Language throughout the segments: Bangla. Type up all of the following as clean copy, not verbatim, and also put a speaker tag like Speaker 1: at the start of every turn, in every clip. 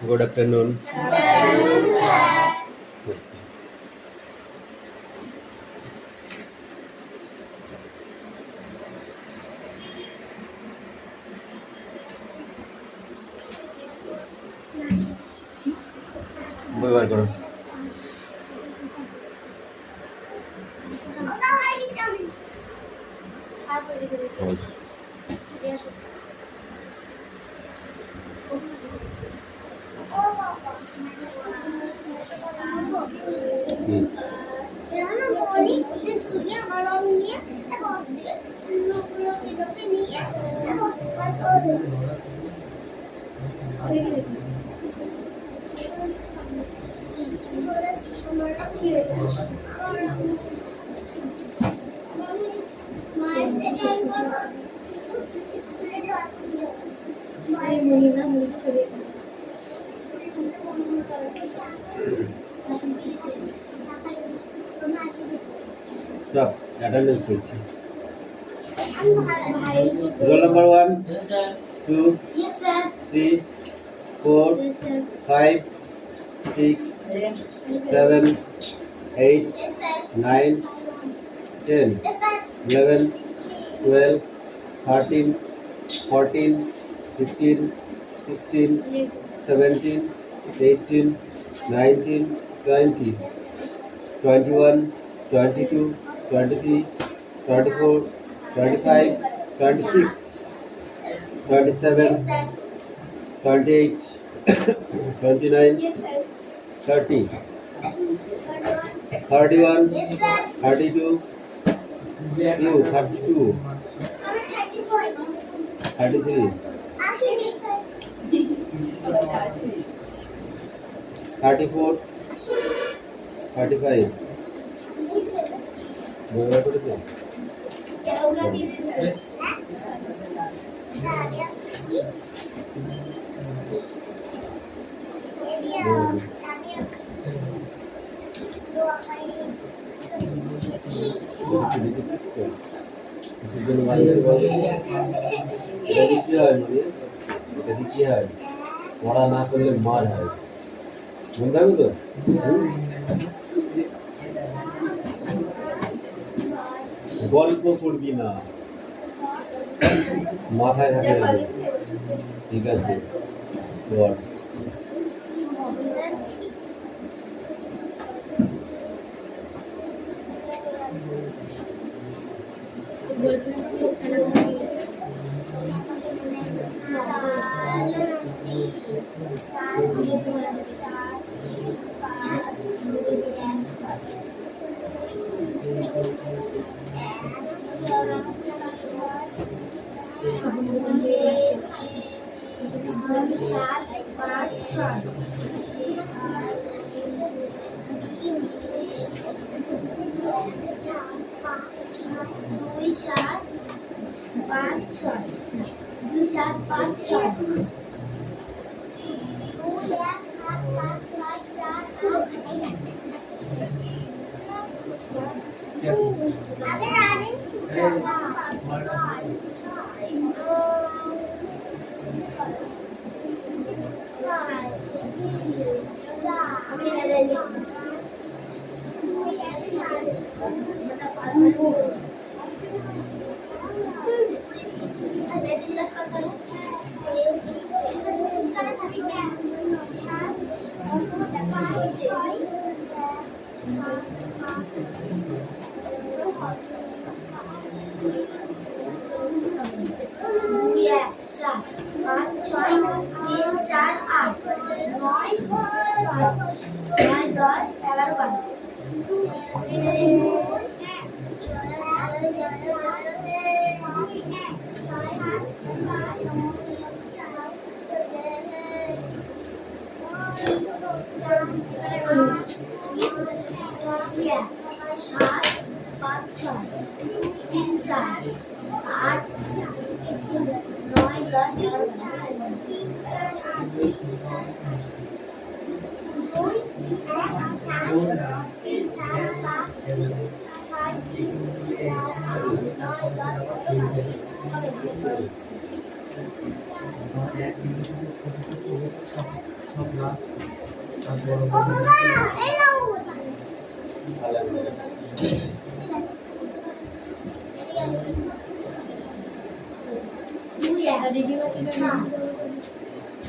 Speaker 1: Good afternoon. বই বার করো। Pause. Stop. Attendance করছি। Roll number 1, 2, 3, 4, 5, 6, 7, 8, 9, 10, 11, 12, 13, 14, 15, 16, 17, 18, 19, 20, 21, 22, 23, 24, 25, 26, 27, 28, 29, 30, 31, 32, 32, 33, 34, 35. বইটা করে দাও। পড়া না করলে মার হয়, মনে থাকবে তো? গল্প করবি না, মাথায় থাকে না। ঠিক আছে, বল।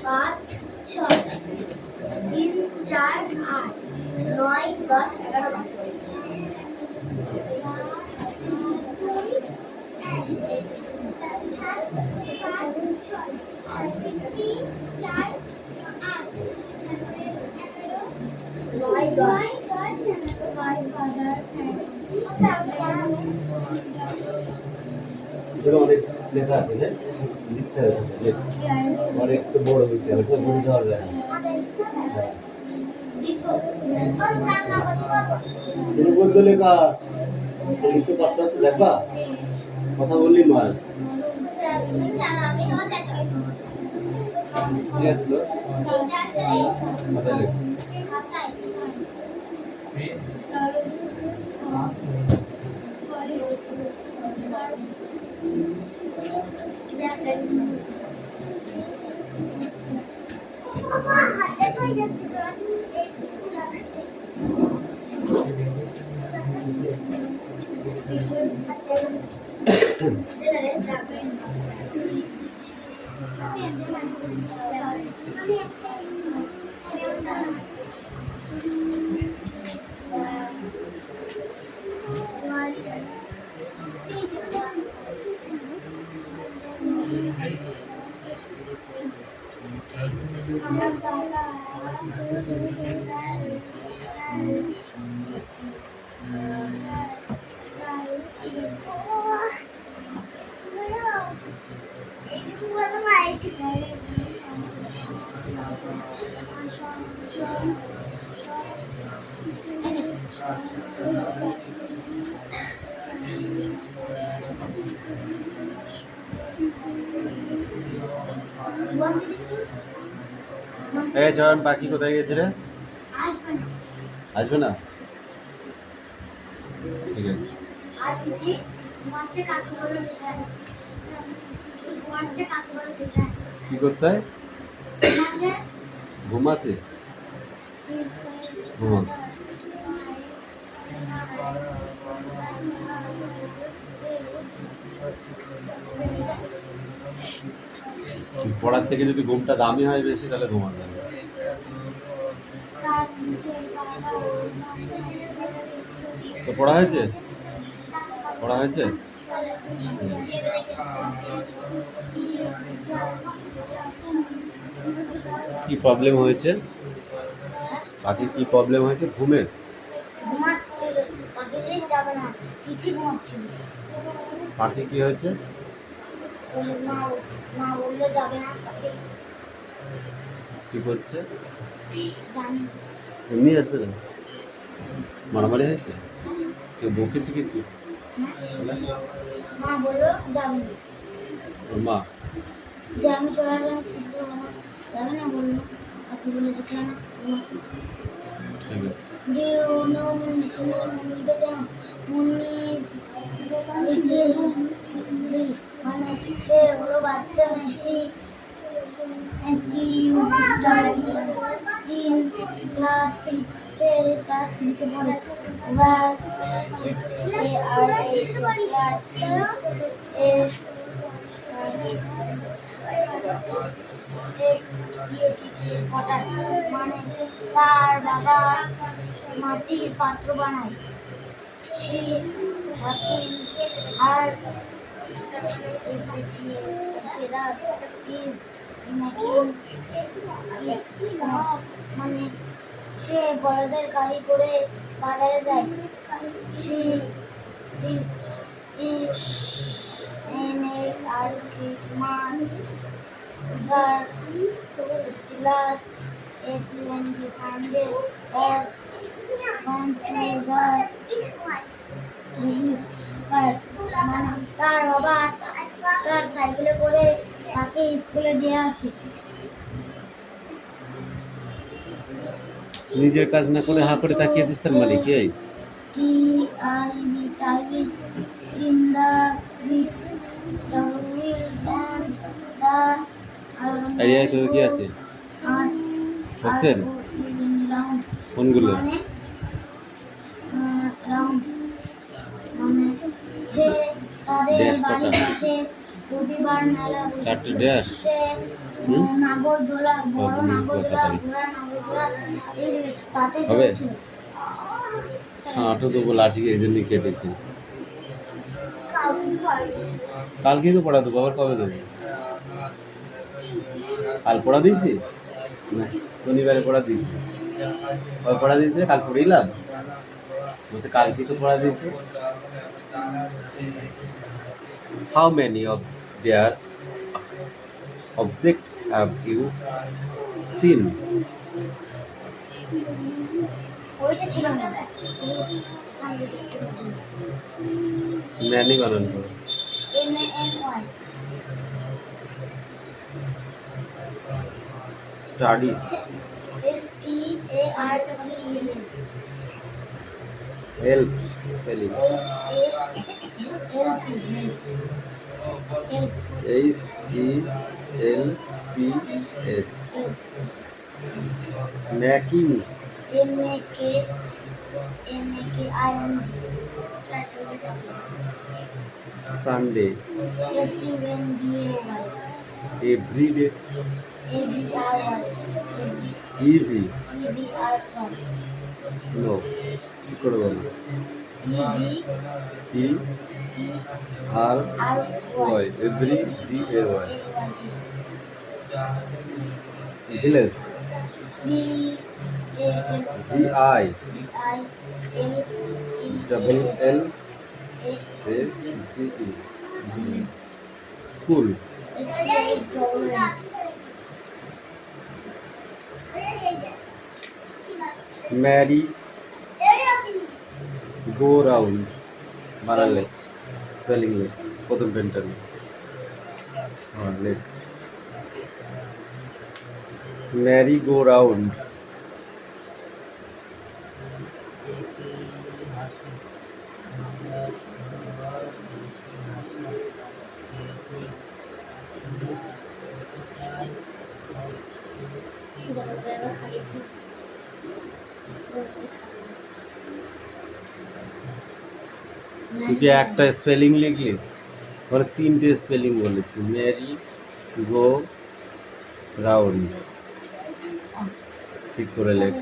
Speaker 1: পাঁচ ছয় তিন চার আট নয় 10 11 অনেক লেখা আছে যে লিখতে হবে অনেক বড় লিখতে হবে তো বুঝতে পারবে না বলতে লেখা লিখতে কষ্ট হচ্ছে দেখবা কথা বললি নয় ঠিক আছে তো মাথায় লেখ জয়ন পাখি কোথায় গেছে রে আসবে না ঠিক আছে কি করতে হয় ঘুমাচ্ছে ঘুমা পড়ার থেকে যদি ঘুমটা দামি হয় বেশি তাহলে ঘুমাতে হবে তো পড়া হয়েছে কি প্রবলেম হয়েছে বাকি কি প্রবলেম হয়েছে ঘুমের
Speaker 2: ঘুমাচ্ছিল পাখি যাবে না তিথি ঘুমাচ্ছিল
Speaker 1: পাখি কি হয়েছে
Speaker 2: মা বললো যাবে না পাখি
Speaker 1: কি করছে
Speaker 2: জানি
Speaker 1: এমনি আসবে না মারামারি হয়েছে কেউ বকেছে কিছু
Speaker 2: মা বললো যাবে না
Speaker 1: ওর মা
Speaker 2: আমি চলে আসলাম যাবে না বললো পাখি বলে যেতে না
Speaker 1: ঠিক আছে
Speaker 2: Do you know Munni? মানে সে হলো বাচ্চা মেশি ক্লাস 3 সে ক্লাস 3 তে পড়ে মানে তার বাবা মাটির পাত্র বানায় সে মানে সে বড়দের গাড়ি করে বাজারে যায় সে man the last when the Sunday has gone to the release fire মানে তার বাবা তার সাইকেলে করে তাকে স্কুলে দিয়ে আসে
Speaker 1: নিজের কাজ না করে হা করে তাকিয়ে দিস তার মানে কি
Speaker 2: in the wheel and the
Speaker 1: এরিয়ায় তোদের কি আছে?
Speaker 2: আর
Speaker 1: কোশ্চেন
Speaker 2: রাউন্ড
Speaker 1: কোনগুলো?
Speaker 2: মানে রাউন্ড মানে যে তাদের
Speaker 1: ড্যাশ কটা?
Speaker 2: বাড়ির পাশে রবিবার মেলা
Speaker 1: 4টে ড্যাশ।
Speaker 2: সে
Speaker 1: হুম?
Speaker 2: নাগরদোলা বড়
Speaker 1: তুমি
Speaker 2: নাগরদোলা
Speaker 1: তাড়াতাড়ি
Speaker 2: ঘোড়া নাগরদোলা এই তাতে
Speaker 1: হবে?
Speaker 2: চলছিল।
Speaker 1: হাঁটু তো লাঠি এই জন্যই কেটেছে।
Speaker 2: কালকে পারবে।
Speaker 1: কালকেই তো পড়া দেবো, আবার কবে দেবো? কাল পড়া দিয়েছি না, শনিবারে পড়া দিয়েছি। কবে পড়া দিয়েছে? কাল পড়িলাম বলতে, কালকেই তো পড়া দিয়েছে। How many of their object have you seen?
Speaker 2: ওইটা ছিল না শুধু এখান থেকে একটু পর্যন্ত
Speaker 1: ম্যানি বানান করো।
Speaker 2: MANY
Speaker 1: studies
Speaker 2: STARTES
Speaker 1: helps spelling
Speaker 2: HALP helps
Speaker 1: HELPS making
Speaker 2: MAKING
Speaker 1: Sunday
Speaker 2: SUNDAY
Speaker 1: everyday
Speaker 2: AVRY
Speaker 1: easy
Speaker 2: EVRY
Speaker 1: no ঠিক করে বলো। ই আর Y every D A Y village VI double L S G E school Mary go round বানালে স্পেলিং লে প্রথম painter late Mary go round তুই কি একটা স্পেলিং লিখলি? ওরা 3টে স্পেলিং বলেছি। ম্যারি গো রাউন্ড ঠিক করে লেখ,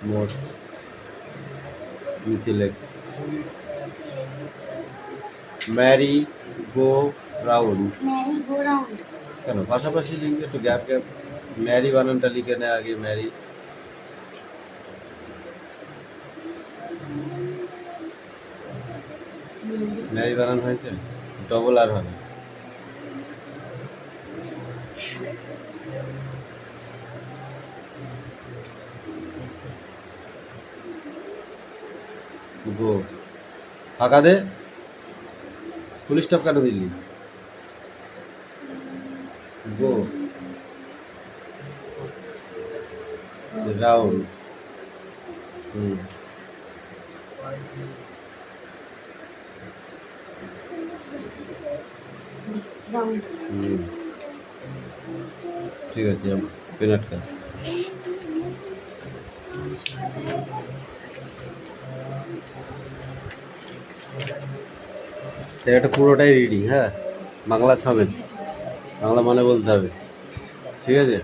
Speaker 1: মোট নিচে লেখ ম্যারি গো রাউন্ড। কেন পাশাপাশি লিখবে? একটু গ্যাপ গ্যাপ ম্যারি বানানটা লিখে নেয় আগে। ম্যারি ম্যারি বানান হয়েছে, ডবল আর হবে। গো ফাঁকা দে, ফুল স্টপ কেন দিলি? গো রাউন্ড ঠিক আছে, পেন আটকা। এটা পুরোটাই রিডিং, হ্যাঁ, বাংলা সমেত, বাংলা মানে বলতে হবে, ঠিক আছে?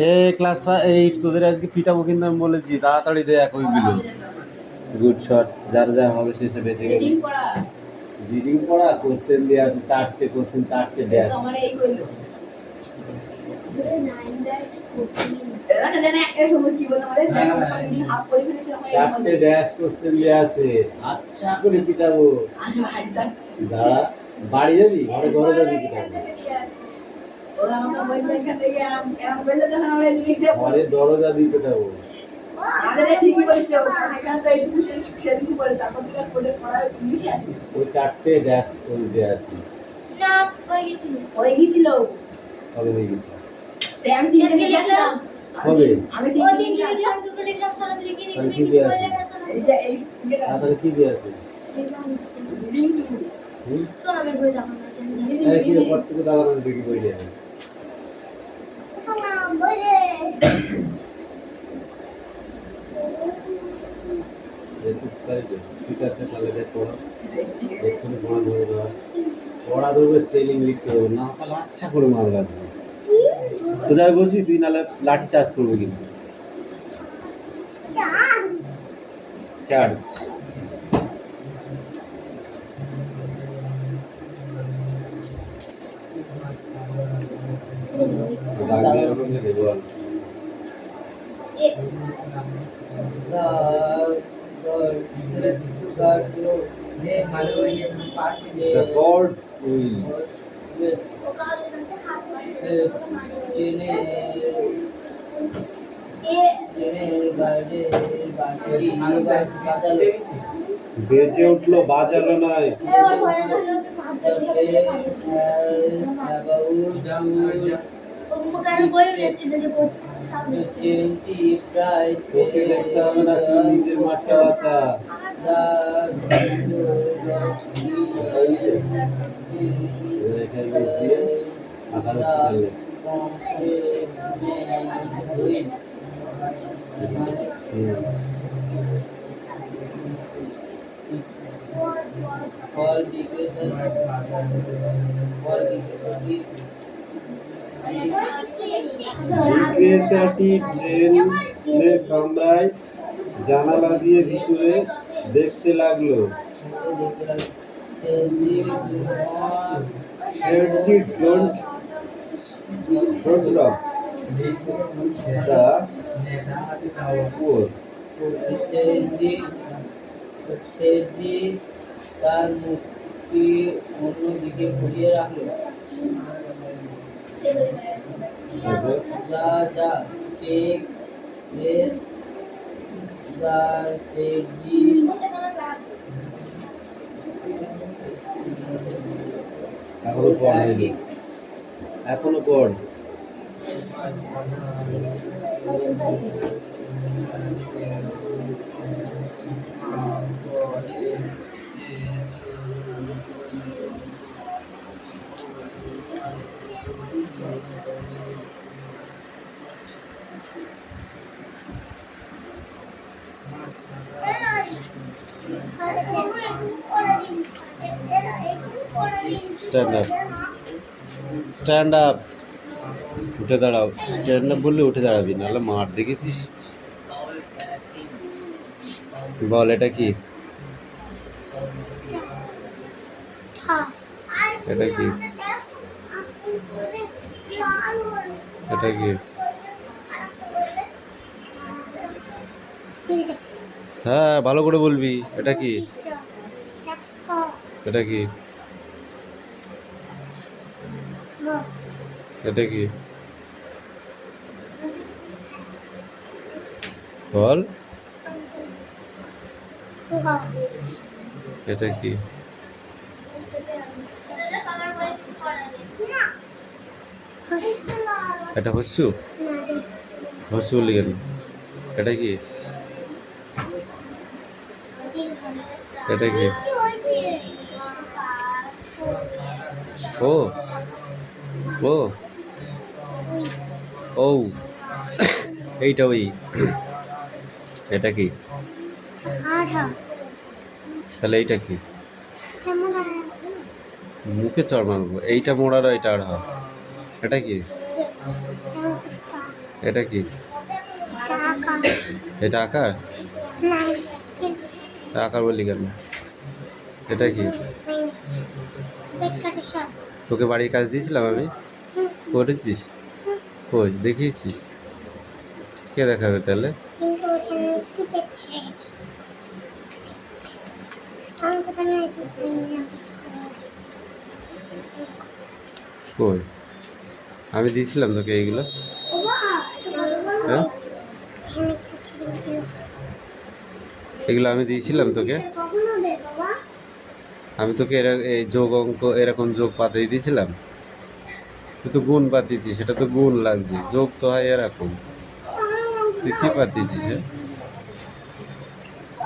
Speaker 1: এ ক্লাস 8 তোদের আজকে পিটাবো, কিন্তু আমি বলেছি তাড়াতাড়ি দেখ ওইগুলো। গুড শট, যার যা হবে শেষে বেঁচে গেল। রিডিং পড়া, কোশ্চেন দেওয়া আছে 4টে কোশ্চেন, 4টে ড্যাশ। চারটে ড্যাশ কোশ্চেন দেওয়া আছে, আচ্ছা করে পিটাবো। দাঁড়া, বাড়ি যাবি? ঘরে ঘরে যাবি পিটাবো। ঘরে দরজা দিয়ে পেটাবো। ওই চারটে ড্যাশ ওই দেয়া আছে।
Speaker 2: না হয়ে গেছিল
Speaker 3: হয়ে গেছিল
Speaker 1: কবে হয়ে গেছে?
Speaker 3: আমি তিনটে লিখে আসলাম
Speaker 1: কবে?
Speaker 3: আমি
Speaker 2: ওই
Speaker 3: তিনটে
Speaker 2: দিন
Speaker 3: লিখে
Speaker 2: লিখলাম দুটো লিখলাম সারা লিখিনি
Speaker 1: তাহলে
Speaker 2: তুমি
Speaker 1: কি
Speaker 2: কিছু
Speaker 1: দেয়া
Speaker 2: বলে
Speaker 1: আছে?
Speaker 2: গেছো না
Speaker 3: এইটা এই ইয়েটা
Speaker 1: তাহলে কি দেয়া আছে?
Speaker 3: লিঙ্ক টু
Speaker 1: হুম?
Speaker 2: সোনামের বই দেখানো আছে আমি জানি।
Speaker 1: এই কি কত থেকে দাঁড়ানো দেখি বই দেয়া আছে।
Speaker 2: সোনাম বই রে
Speaker 1: একুশ তারিখে ঠিক আছে তাহলে দেখ পড়া এক্ষুনি পড়া ধরে দেওয়া পড়া ধরবে স্পেলিং লিখতে হবে না তাহলে আচ্ছা করে মার লাগবে সোজা বসবি তুই নাহলে লাঠি চার্জ করবে কিন্তু চার্জ রাখবে এরকম থেকে বল The God's will. বেজে উঠলো বাজালো নাই তোকে দেখতে হবে না তুই নিজের মাঠটা বাঁচা বিক্রেতাটি ট্রেনের কামরায় জানালা দিয়ে ভিতরে দেখতে লাগলো don't stop the poor
Speaker 4: তার মুখটি অন্যদিকে ঘুরিয়ে রাখলো যা টেক রেস্ট দা সেজি
Speaker 1: এখনো পড় হয়নি এখনো পড় স্ট্যান্ড আপ উঠে দাঁড়াও স্ট্যান্ড আপ বললে উঠে দাঁড়াবি নাহলে মার দেখেছিস বল এটা কি এটা কি এটা কি হ্যাঁ ভালো করে বলবি এটা কি এটা কি এটা কি বল এটা কি এটা হস্যু হস্যু বললি কেন এটা কি এটা কি ও ও ও এইটা ওই এটা কি তাহলে এইটা কি মুখে চড় মারবো এইটা মোড়ার এটা আর হয় এটা কি এটা কি এটা আকার তা আকার বললি কেন এটা কি তোকে বাড়ির কাজ দিয়েছিলাম আমি করেছিস কই দেখিয়েছিস কে দেখাবে তাহলে কই আমি দিয়েছিলাম তোকে এইগুলো।
Speaker 2: বাবা একটু ভালো ভালো
Speaker 1: হ্যাঁ?
Speaker 2: হয়েছে। হ্যাঁ একটু ছিঁড়েছিল।
Speaker 1: এগুলো আমি দিয়েছিলাম তোকে।
Speaker 2: কখন হবে বাবা?
Speaker 1: আমি তোকে এই যোগ অঙ্ক এরকম যোগ পাতিয়ে দিয়েছিলাম। তুই তো গুণ পাতিয়েছিস, সেটা তো গুণ লাগছে, যোগ তো হয় এরকম। তুই কি পাতিয়েছিস?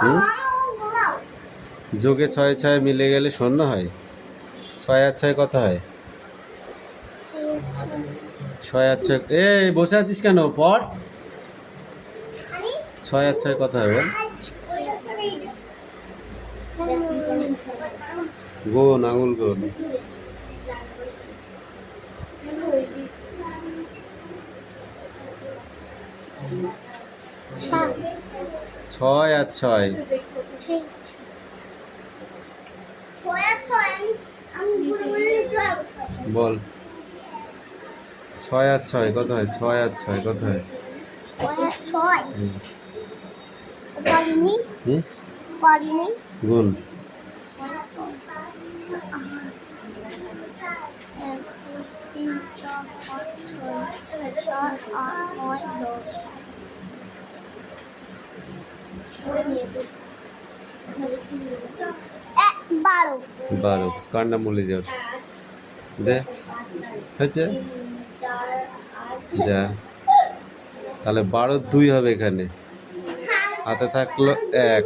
Speaker 1: হুম? যোগে 6 6 মিলে গেলে শূন্য হয়। 6 আর 6 কত হয়? 6 আর 6 এই বসে আছিস কেন? পর 6 আর 6 কত হয় বল? গুণ, আঙুল গুণ। 6 আর 6 বল। 6 আর 6 কত হয়? 6 আর 6 কত হয়? হুম। হুম? গুণ।
Speaker 2: বারো
Speaker 1: 12 কার নাম বলে যাও? দে হয়েছে যা। তাহলে 12 2 হবে এখানে। হাতে থাকলো 1,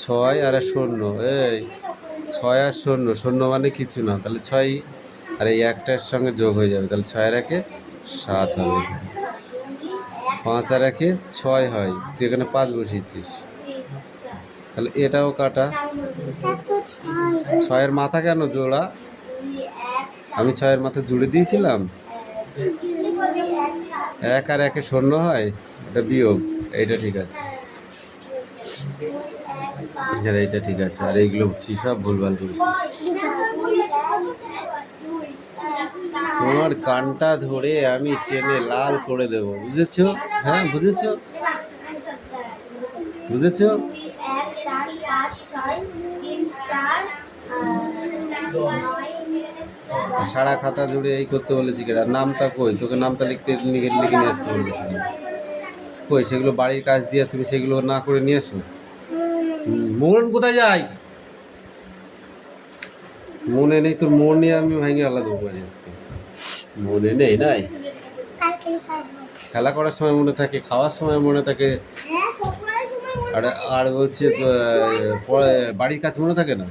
Speaker 1: 6 আর 0। এই 6 আর 0, 0 মানে কিছু না, তাহলে 6 আর এই একটার সঙ্গে যোগ হয়ে যাবে, তাহলে 6 আর 1 7 হবে। 5 আর 1 6 হয়, তুই এখানে 5 বসিয়েছিস, তাহলে এটাও কাটা। 6 এর মাথা কেন জোড়া? আমি 6 এর মাথা জুড়ে দিয়েছিলাম। 1 আর 1 শূন্য হয়, এটা বিয়োগ, এইটা ঠিক আছে। হ্যাঁ এইটা ঠিক আছে, আর এইগুলো সব ভুলভাল করেছিস। তোমার কানটা ধরে আমি টেনে লাল করে দেব, বুঝেছো? হ্যাঁ বুঝেছো? বুঝেছো? সারা খাতা জুড়ে এই করতে বলেছি কেন? নামটা কই? তোকে নামটা লিখে নিয়ে আসতে বলেছি। কই সেগুলো বাড়ির কাজ দিয়ে তুমি সেগুলো না করে নিয়ে এসো। মন কোথায় যায়? মনে নেই তোর, মন নিয়ে আমি ভেঙে আলাদা দেবো আজকে। মনে নেই নাই? খেলা করার সময় মনে থাকে, খাওয়ার সময় মনে থাকে, আর আর হচ্ছে বাড়ির কাজ মনে থাকে না।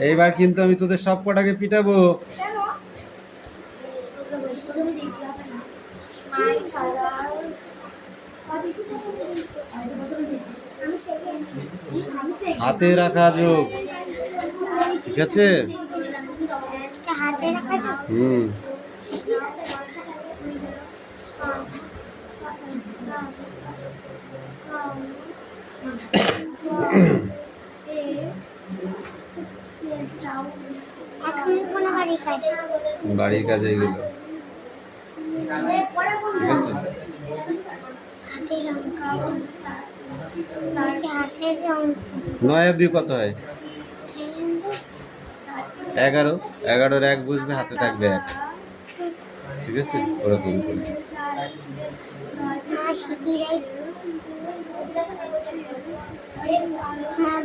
Speaker 1: এইবার কিন্তু আমি তোদের সব কটাকে পিটাবো। হাতে রাখা যোগ, ঠিক আছে?
Speaker 2: হাতে রাখা যাবে?
Speaker 1: হুম।
Speaker 2: এখন কোনো বাড়ির কাজ?
Speaker 1: বাড়ির কাজ এইগুলো, ঠিক আছে?
Speaker 2: হাতের রং, হাতের রং
Speaker 1: 9 আর 2 কত হয়? 11, 11-র 1 বসবে, হাতে থাকবে 1, ঠিক আছে? ওরকম করে।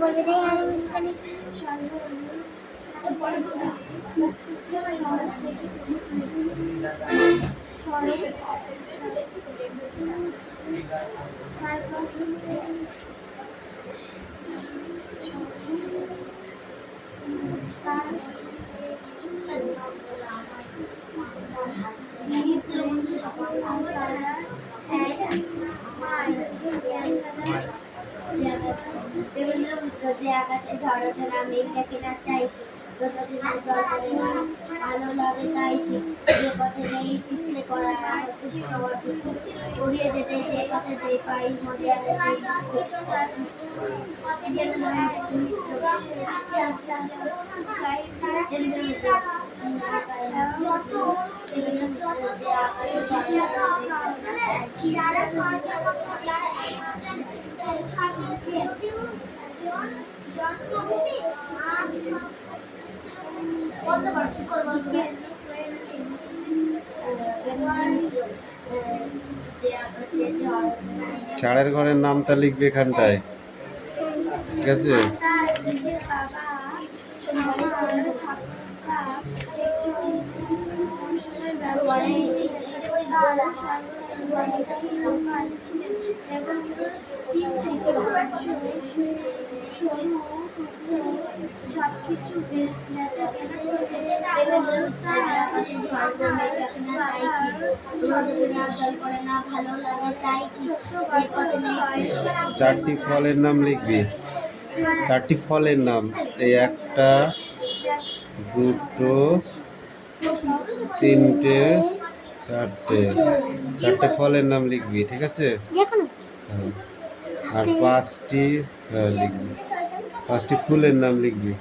Speaker 2: বলে দেয় আর যে আকাশে ঝড় ওঠে না মেঘটা কেনা চাইছি যতদিনে জল পড়ে না ভালো লাগে তাই কি যে পথে নেই পিছলে পড়া চুপ খাওয়ার দুঃখ উড়িয়ে যেতে যে পথে যে পাই মজা সেই আস্তে আস্তে আস্তে
Speaker 1: চারের ঘরের নামটা লিখবে এখানটায়, ঠিক আছে?
Speaker 2: সবকিছু ভালো লাগে তাই
Speaker 1: চারটি ফলের নাম লিখবি, চারটি ফলের নাম। এই একটা, দুটো, তিনটে, চারটে, চারটে ফলের নাম লিখবি, ঠিক আছে? হ্যাঁ। আর পাঁচটি, হ্যাঁ লিখবি, পাঁচটি ফুলের নাম লিখবি।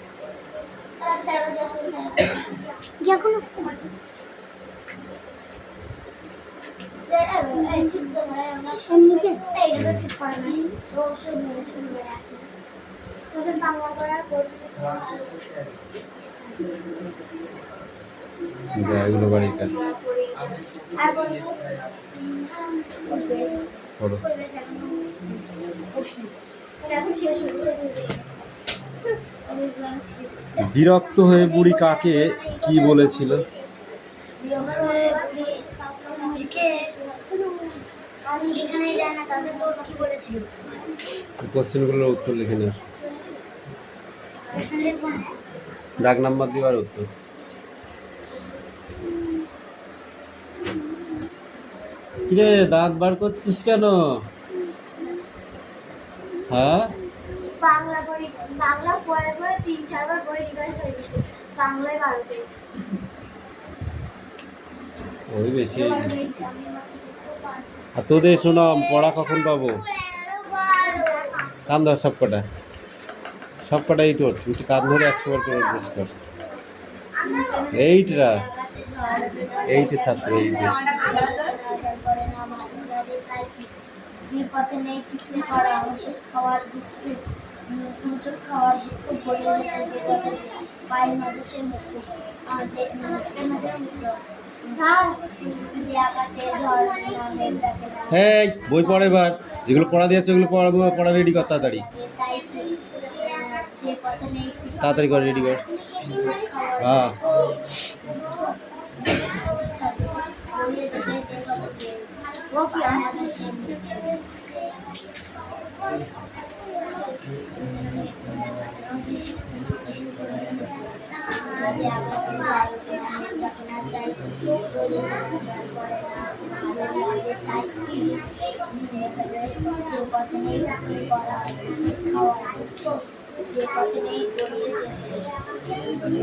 Speaker 1: যা, এগুলো বাড়ির কাজ পড়ো। বিরক্ত হয়ে বুড়ি কাকে কি বলেছিল?
Speaker 2: আমি যেখানে যাই না তাদের তোর কি বলেছিল?
Speaker 1: কোশ্চেনগুলোর উত্তর লিখে নিয়ে আসো।
Speaker 2: প্রশ্ন লিখবো না?
Speaker 1: ডাক নাম্বার দিবার উত্তর। কিরে দাঁত বার করছিস কেন? হ্যাঁ,
Speaker 2: বাংলা পড়ে 3-4 বার পড়ে রিভাইজ হয়ে গেছে। বাংলায় 12 পেজ।
Speaker 1: ওই বেশি হয়ে গেছে। আর তোদের শোনো, পড়া কখন পাবো? কান ধর সবকটা, সবকটা এইট ওঠ, উঠে কান ধরে 100 বার করে অভ্যাস কর। এইটরা, এইটে ছাত্র, এইটে।
Speaker 2: যে পথে নেই পিছলে পড়া ওষুধ খাওয়ার দুঃখে ওষুধ খাওয়ার দুঃখ বলে যেতে যে পথে পায়ের মাঝে সে মুক্ত যে যে আকাশে ঝড় মেঘ ডাকে না
Speaker 1: হ্যাঁ, বই পড়ে এবার, যেগুলো পড়া দিয়েছে ওগুলো পড়া রেডি কর তাড়াতাড়ি,
Speaker 2: তাই কি সে পথে নেই
Speaker 1: তাড়াতাড়ি কর, রেডি কর। হ্যাঁ,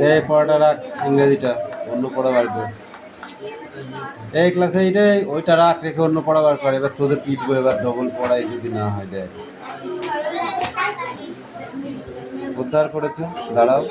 Speaker 1: এই পড়াটা রাখ, ইংরেজিটা অন্য পড়া বার কর। এই ক্লাসে এইটা ওইটা রাখ, রেখে অন্য পড়া বার কর। এবার তোদের পিটবো, এবার ডবল পড়াই যদি না হয়। দেখ, উদ্ধার করেছে, দাঁড়াও।